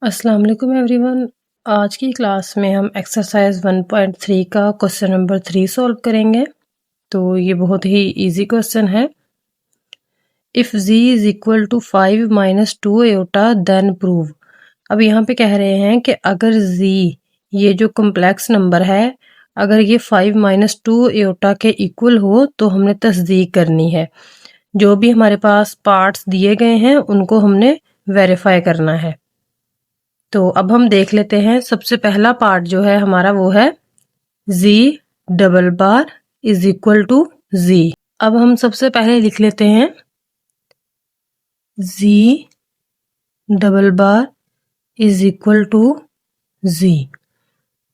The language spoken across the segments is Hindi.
अस्सलाम वालेकुम एवरीवन। आज की क्लास में हम एक्सरसाइज 1.3 का क्वेश्चन नंबर 3 सॉल्व करेंगे। तो ये बहुत ही इजी क्वेश्चन है। If z is equal to 5 minus 2 iota then prove. अब यहाँ पे कह रहे हैं कि अगर z ये जो कम्प्लेक्स नंबर है अगर ये 5 माइनस 2 एयोटा के इक्वल हो तो हमने तस्दीक करनी है। जो भी हमारे पास पार्ट्स दिए गए हैं उनको हमने वेरीफाई करना है। तो अब हम देख लेते हैं। सबसे पहला पार्ट जो है हमारा वो है z double bar is equal to z। अब हम सबसे पहले लिख लेते हैं z double bar is equal to z।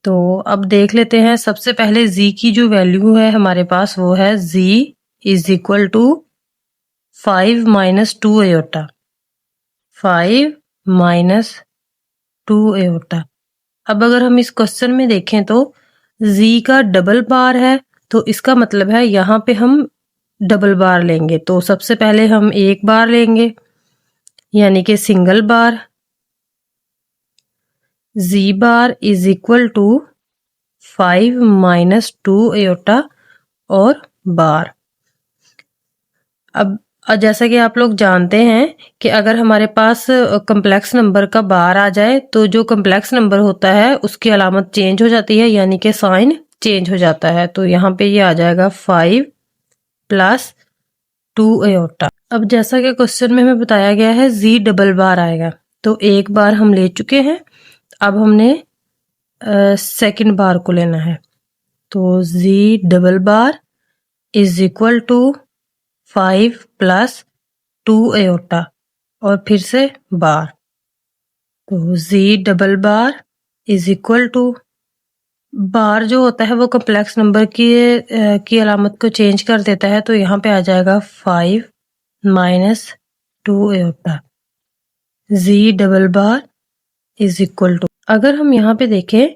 तो अब देख लेते हैं। सबसे पहले z की जो वैल्यू है हमारे पास वो है z is equal to 5 minus 2 iota. 5 minus 2 iota. अब अगर हम इस क्वेश्चन में देखें तो z का डबल बार है तो इसका मतलब है यहाँ पे हम डबल बार लेंगे। तो सबसे पहले हम एक बार लेंगे यानी कि single bar. z bar is equal to 5 minus 2 iota और बार। अब जैसा कि आप लोग जानते हैं कि अगर हमारे पास कम्प्लेक्स नंबर का बार आ जाए तो जो कम्प्लेक्स नंबर होता है उसकी अलामत चेंज हो जाती है यानी कि साइन चेंज हो जाता है। तो यहाँ पे ये आ जाएगा 5 प्लस 2 एयोटा। अब जैसा कि क्वेश्चन में हमें बताया गया है z डबल बार आएगा। तो एक बार हम ले चुके हैं। अब हमने सेकंड बार को लेना है। तो z double bar is equal to 5 plus 2 iota और फिर से बार। तो z double bar is equal to bar जो होता है वो कम्प्लेक्स नंबर की अलामत को चेंज कर देता है। तो यहाँ पे आ जाएगा 5 minus 2 iota. z double bar is equal to, अगर हम यहाँ पे देखें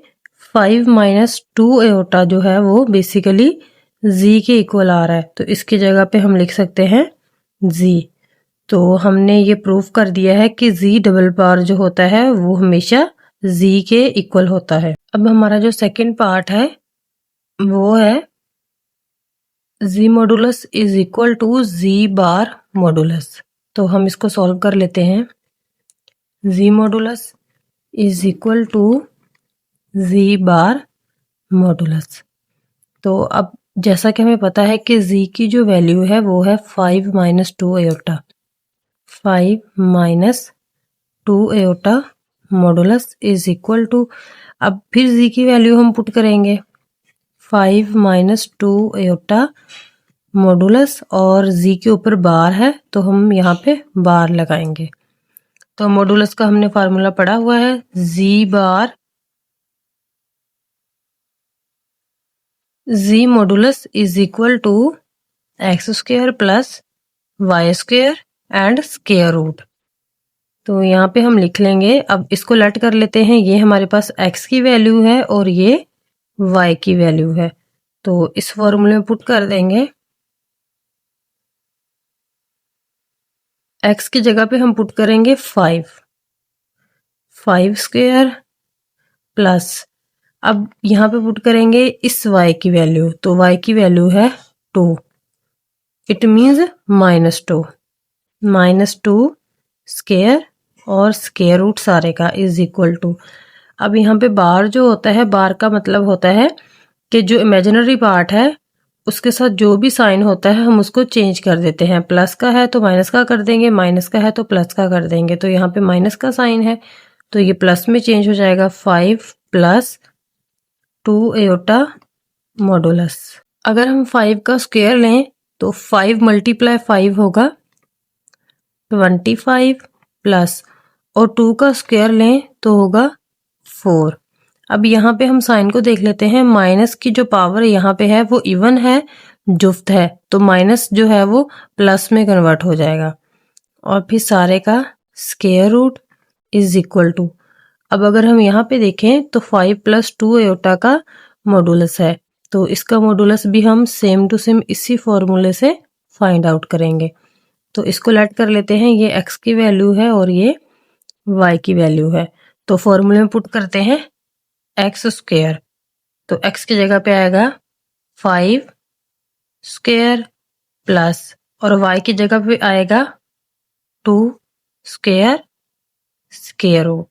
5 माइनस 2 एयोटा जो है वो बेसिकली z के इक्वल आ रहा है। तो इसकी जगह पे हम लिख सकते हैं z। तो हमने ये प्रूफ कर दिया है कि z डबल बार जो होता है वो हमेशा z के इक्वल होता है। अब हमारा जो सेकंड पार्ट है वो है z modulus is equal to z bar modulus. तो हम इसको सॉल्व कर लेते हैं। z modulus is equal to z bar modulus. तो अब जैसा कि हमें पता है कि z की जो वैल्यू है वो है 5 minus 2 iota. 5 minus 2 iota modulus is equal to, अब फिर z की वैल्यू हम पुट करेंगे 5 माइनस 2 एयोटा मॉडुलस और z के ऊपर बार है तो हम यहाँ पे बार लगाएंगे। तो मॉडुलस का हमने फार्मूला पढ़ा हुआ है z bar z modulus is equal to x square plus y square and square root. तो यहाँ पे हम लिख लेंगे। अब इसको लेट कर लेते हैं। ये हमारे पास x की वैल्यू है और ये y की वैल्यू है। तो इस फॉर्मूले में पुट कर देंगे। x की जगह पे हम पुट करेंगे 5 स्क्वायर प्लस, अब यहाँ पे पुट करेंगे इस y की वैल्यू। तो y की वैल्यू है 2, it means minus two square और स्क्वायर रूट सारे का इज इक्वल टू। अब यहाँ पे बार जो होता है, बार का मतलब होता है कि जो इमेजिनरी पार्ट है उसके साथ जो भी साइन होता है हम उसको चेंज कर देते हैं। प्लस का है तो माइनस का कर देंगे, माइनस का है तो प्लस का कर देंगे। तो यहाँ पे माइनस का साइन है तो ये प्लस में चेंज हो जाएगा। 5 प्लस 2 एयोटा मॉडुलस। अगर हम 5 का स्क्वायर लें तो 5 मल्टीप्लाई 5 होगा 25 प्लस, और 2 का स्क्वायर लें तो होगा 4। अब यहाँ पे हम साइन को देख लेते हैं। माइनस की जो पावर यहाँ पे है वो इवन है, जुफ्त है, तो माइनस जो है वो प्लस में कन्वर्ट हो जाएगा और फिर सारे का square root is equal to. अब अगर हम यहाँ पे देखें तो 5 प्लस 2 एयोटा का मॉडुलस है तो इसका मॉडुलस भी हम सेम टू सेम इसी फॉर्मूले से फाइंड आउट करेंगे। तो इसको लेट कर लेते हैं। ये x की वैल्यू है और ये y की वैल्यू है। तो फॉर्मूले में पुट करते हैं एक्स स्क्वायर, तो एक्स की जगह पे आएगा 5 स्क्वायर प्लस और वाई की जगह पे आएगा 2 स्क्वायर स्क्वायर रूट।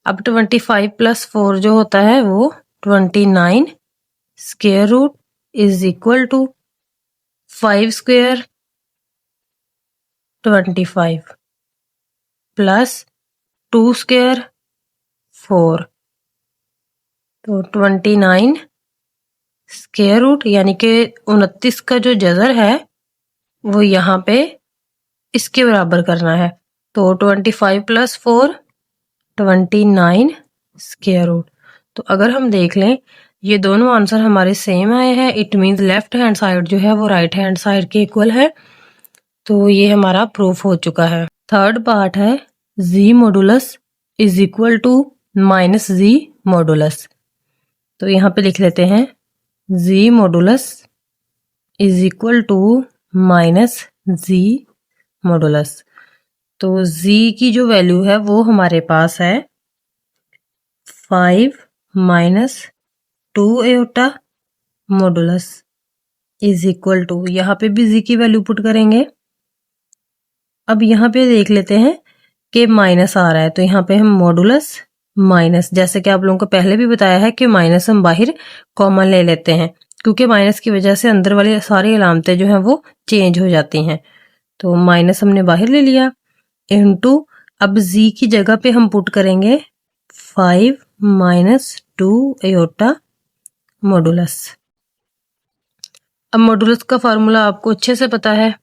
अब 25 प्लस 4 जो होता है वो 29 square root is equal to 5 square 25 plus 2 square 4, तो 29 स्क्वायर रूट यानी कि 29 का जो जज़र है वो यहाँ पे इसके बराबर करना है, तो 25 प्लस 4 29 स्क्वायर रूट। तो अगर हम देख लें ये दोनों आंसर हमारे सेम आए हैं, it means left hand side जो है वो राइट हैंड साइड के इक्वल है, तो ये हमारा प्रूफ हो चुका है। थर्ड पार्ट है z modulus is equal to minus z modulus, तो यहाँ पे लिख लेते हैं z modulus is equal to minus z modulus. तो जी की जो वैल्यू है वो हमारे पास है 5 minus 2 iota modulus is equal to, यहाँ पे भी जी की वैल्यू पुट करेंगे। अब यहाँ पे देख लेते हैं कि माइनस आ रहा है, तो यहाँ पे हम मॉडुलस माइनस, जैसे कि आप लोगों को पहले भी बताया है कि माइनस हम बाहर कॉमन ले लेते हैं क्योंकि माइनस की वजह से अंदर वाली सारी अलामतें जो हैं वो चेंज हो जाती हैं, तो माइनस हमने बाहर ले लिया इनटू, अब जी की जगह पे हम पुट करेंगे 5 माइनस 2 एयोटा मॉडुलस। अब मॉडुलस का फार्मूला आपको अच्छे से पता है,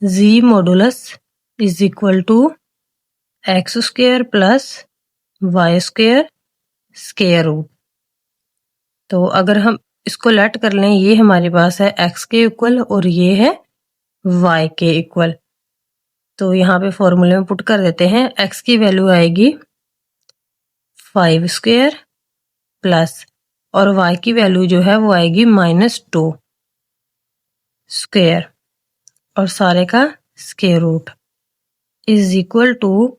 z modulus is equal to x square plus y square square root. तो अगर हम इसको लेट कर लें, ये हमारे पास है एक्स के इक्वल और ये है वाई के इक्वल, तो यहाँ पे फॉर्मूले में पुट कर देते हैं, एक्स की वैल्यू आएगी 5 स्क्वायर प्लस और वाई की वैल्यू जो है वो आएगी -2 स्क्वायर और सारे का square root is equal to,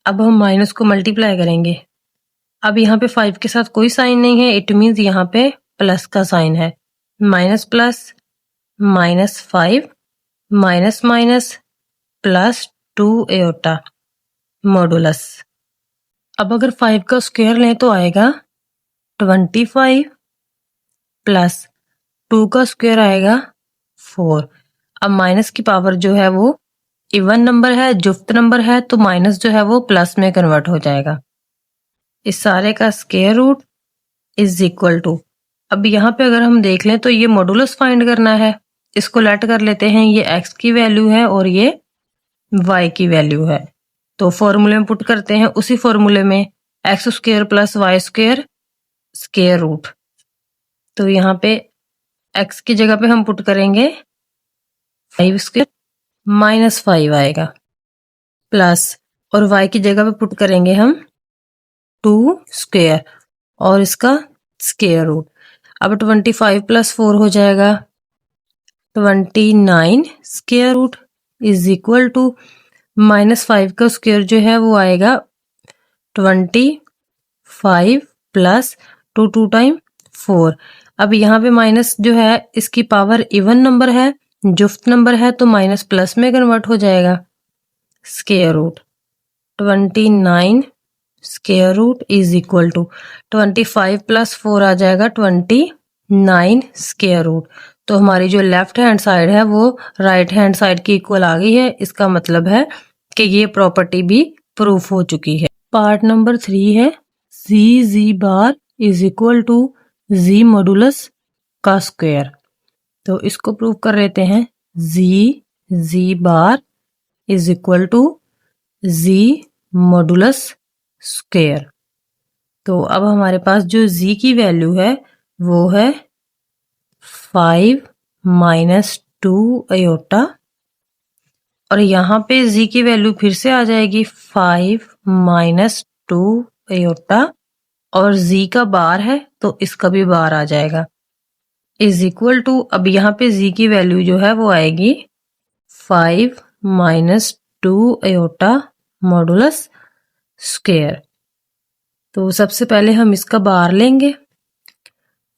अब हम माइनस को मल्टीप्लाई करेंगे। अब यहाँ पे 5 के साथ कोई साइन नहीं है, इट मीन्स यहाँ पे प्लस का साइन है, minus plus -5 minus minus plus 2 iota modulus. अब अगर 5 का स्क्वायर लें तो आएगा 25 प्लस 2 का स्क्वायर आएगा 4। अब माइनस की पावर जो है वो इवन नंबर है, जुफ्त नंबर है, तो माइनस जो है वो प्लस में कन्वर्ट हो जाएगा। इस सारे का square root is equal to, अब यहाँ पे अगर हम देख लें तो ये मॉडुलस फाइंड करना है, इसको लेट कर लेते हैं, ये एक्स की वैल्यू है और ये वाई की वैल्यू है, तो फॉर्मूले में पुट करते हैं उसी फॉर्मूले में x square plus y square square root, तो यहाँ पे एक्स की जगह पे हम पुट करेंगे 5 स्क्वायर -5 आएगा प्लस और वाई की जगह पे पुट करेंगे हम 2 स्क्वायर और इसका स्क्वायर रूट। अब 25 प्लस 4 हो जाएगा 29 square root is equal to -5 का स्क्वायर जो है वो आएगा 25 प्लस 2 टाइम 4। अब यहाँ पे माइनस जो है इसकी पावर इवन नंबर है, जुफ्त नंबर है, तो माइनस प्लस में कन्वर्ट हो जाएगा, square root 29 square root is equal to 25 plus 4 आ जाएगा 29 स्क्वायर रूट। तो हमारी जो लेफ्ट हैंड साइड है वो राइट हैंड साइड की इक्वल आ गई है, इसका मतलब है कि ये प्रॉपर्टी भी प्रूफ हो चुकी है। पार्ट नंबर 3 है z bar is equal to z modulus का स्क्वायर, तो इसको प्रूव कर लेते हैं, z bar is equal to z modulus square. तो अब हमारे पास जो जी की वैल्यू है वो है 5 माइनस 2 एयोटा और यहाँ पे जी की वैल्यू फिर से आ जाएगी 5 माइनस 2 एयोटा और जी का बार है तो इसका भी बार आ जाएगा इज इक्वल टू, अब यहाँ पे जी की वैल्यू जो है वो आएगी 5 माइनस 2 एयोटा मॉडुलस स्क्वायर। तो सबसे पहले हम इसका बार लेंगे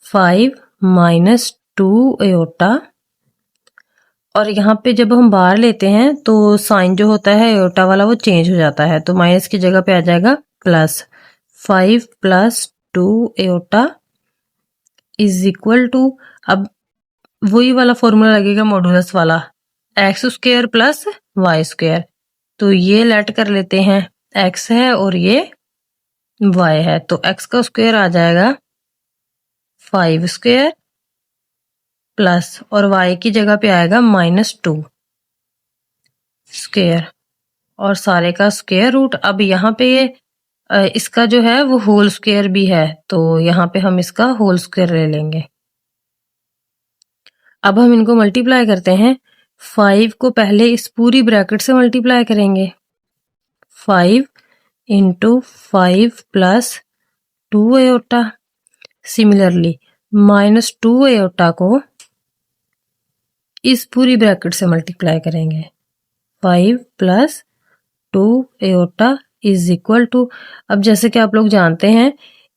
5 माइनस 2 एयोटा, और यहाँ पे जब हम बार लेते हैं तो साइन जो होता है एयोटा वाला वो चेंज हो जाता है, तो माइनस की जगह पे आ जाएगा plus 5 plus 2 iota is equal to, अब वही वाला फॉर्मूला लगेगा मॉडुलस वाला, x square plus y square. तो ये लेट कर लेते हैं, एक्स है और ये वाई है, तो एक्स का स्क्वायर आ जाएगा 5 स्क्वायर प्लस, और वाई की जगह पे आएगा -2 स्क्वायर, और सारे का स्क्वायर रूट। अब यहाँ पे इसका जो है वो होल स्क्वायर भी है, तो यहाँ पे हम इसका होल स्क्वायर ले लेंगे। अब हम इनको मल्टीप्लाई करते हैं, 5 को पहले इस पूरी ब्रैकेट से मल्टीप्लाई करेंगे, 5 into 5 plus 2 iota. Similarly -2 iota को इस पूरी ब्रैकेट से मल्टीप्लाई करेंगे, 5 plus 2 iota is equal to, अब जैसे कि आप लोग जानते हैं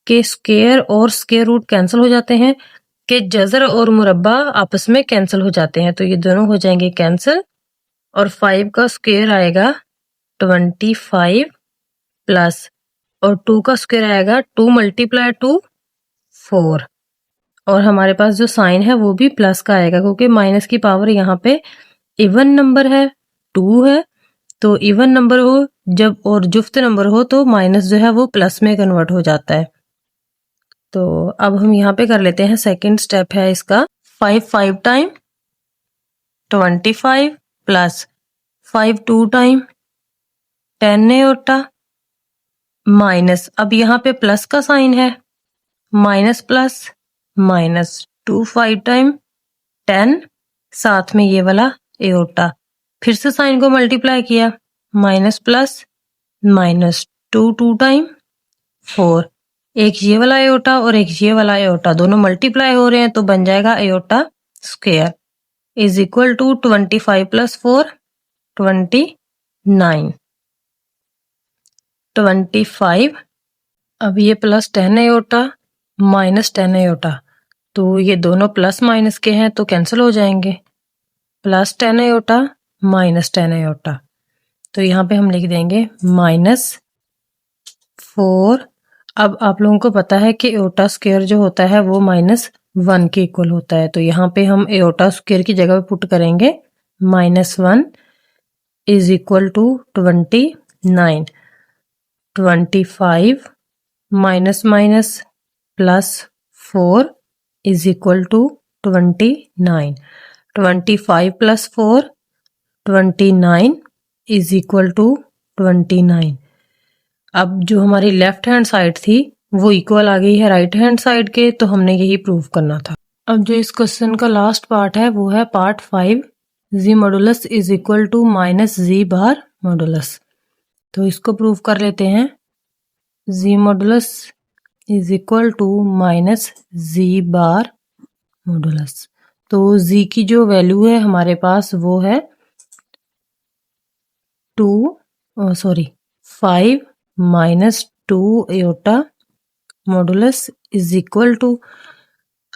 कि स्क्वायर और स्क्वायर रूट कैंसिल हो जाते हैं, कि जजर और मुरब्बा आपस में कैंसिल हो जाते हैं, तो ये दोनों हो जाएंगे कैंसिल, और 5 का स्क्वायर आएगा 25 प्लस, और 2 का स्क्वायर आएगा 2 मल्टीप्लाई 2 4, और हमारे पास जो साइन है वो भी प्लस का आएगा, क्योंकि माइनस की पावर यहाँ पे इवन नंबर है 2 है, तो इवन नंबर हो जब और जुफ्त नंबर हो तो माइनस जो है वो प्लस में कन्वर्ट हो जाता है। तो अब हम यहाँ पे कर लेते हैं, सेकंड स्टेप है इसका, 5 time 25 plus 5 2 time 10 aorta minus, अब यहाँ पे प्लस का साइन है, माइनस प्लस माइनस 2 5 टाइम 10, साथ में ये वाला एयोटा, फिर से साइन को मल्टीप्लाई किया, माइनस प्लस माइनस 2 2 टाइम 4, एक ये वाला एयोटा और एक ये वाला एयोटा दोनों मल्टीप्लाई हो रहे हैं, तो बन जाएगा iota square is equal to 25 plus 4 29 25, अब ये प्लस 10 एयोटा माइनस 10 एयोटा, तो ये दोनों प्लस माइनस के हैं तो कैंसिल हो जाएंगे, प्लस 10 एयोटा माइनस 10 एयोटा, तो यहाँ पे हम लिख देंगे -4। अब आप लोगों को पता है कि एयोटा स्क्वायर जो होता है वो -1 के इक्वल होता है, तो यहाँ पे हम एयोटा स्क्वायर की जगह पे पुट करेंगे -1 is equal to 29, 25 minus minus plus 4 is equal to 29, 25 plus 4 29 is equal to 29। अब जो हमारी लेफ्ट हैंड साइड थी वो इक्वल आ गई है राइट हैंड साइड के, तो हमने यही प्रूव करना था। अब जो इस क्वेश्चन का लास्ट पार्ट है वो है part 5, z modulus is equal to minus z bar modulus. तो इसको प्रूव कर लेते हैं, z modulus is equal to minus z bar modulus. तो जी की जो वैल्यू है हमारे पास वो है 5 minus 2 iota modulus is equal to,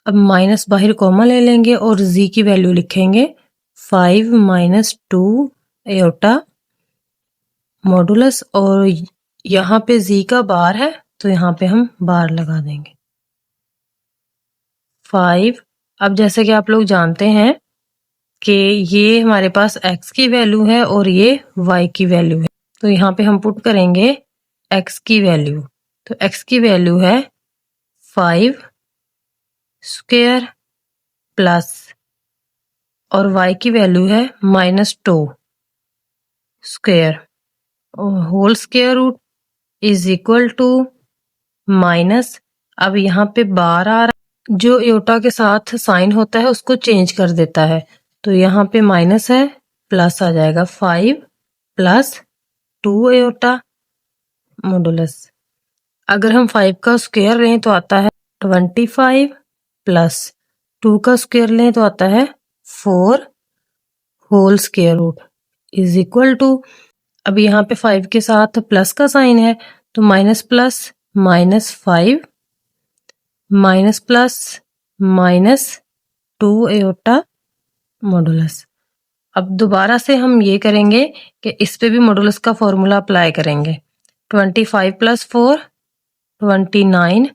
अब माइनस बाहर कॉमा ले लेंगे और जी की वैल्यू लिखेंगे 5 माइनस 2 एयोटा मॉडुलस, और यहाँ पे जी का बार है तो यहाँ पे हम बार लगा देंगे 5। अब जैसे कि आप लोग जानते हैं कि ये हमारे पास x की वैल्यू है और ये y की वैल्यू है, तो यहाँ पे हम पुट करेंगे x की वैल्यू, तो x की वैल्यू है 5 स्क्वायर प्लस, और y की वैल्यू है -2 square, whole square root is equal to minus, अब यहाँ पे बार आ रहा, जो एयोटा के साथ साइन होता है उसको चेंज कर देता है, तो यहाँ पे माइनस है प्लस आ जाएगा 5 प्लस 2 एयोटा मॉडुलस। अगर हम 5 का स्क्वायर लें तो आता है 25 प्लस 2 का स्क्वायर लें तो आता है 4 whole square root is equal to, अब यहाँ पे 5 के साथ प्लस का साइन है तो minus plus -5 minus plus -2 iota modulus. अब दोबारा से हम ये करेंगे कि इस पे भी मॉडुलस का फॉर्मूला अप्लाई करेंगे। 25 + 4 29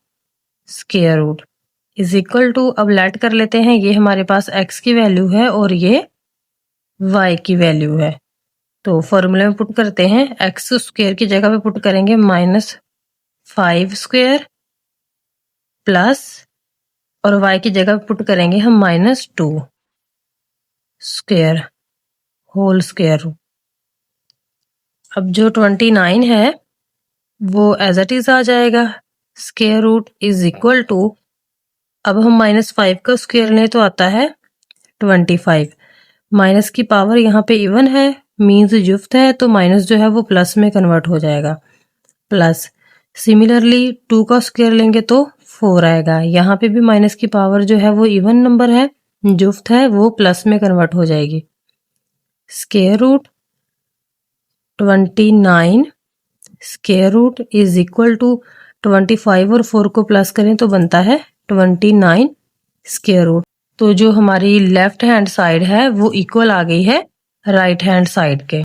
square root is equal to, अब लेट कर लेते हैं, ये हमारे पास x की वैल्यू है और ये y की वैल्यू है। तो फॉर्मूले में पुट करते हैं, x स्क्वायर की जगह पे पुट करेंगे -5 स्क्वायर प्लस, और y की जगह पे पुट करेंगे हम -2 स्क्वायर होल स्क्वायर रूट। अब जो 29 है वो एज इट इज आ जाएगा, square root is equal to, अब हम -5 का स्क्वायर लें तो आता है 25, माइनस की पावर यहाँ पे इवन है मीन्स जुफ्त है, तो माइनस जो है वो प्लस में कन्वर्ट हो जाएगा, प्लस सिमिलरली 2 का स्क्वायर लेंगे तो 4 आएगा। यहाँ पे भी माइनस की पावर जो है वो इवन नंबर है, जुफ्त है, वो प्लस में कन्वर्ट हो जाएगी। Square root 29 square root is equal to 25 और 4 को प्लस करें तो बनता है 29 स्क्वायर रूट। तो जो हमारी लेफ्ट हैंड साइड है वो इक्वल आ गई है राइट हैंड साइड के।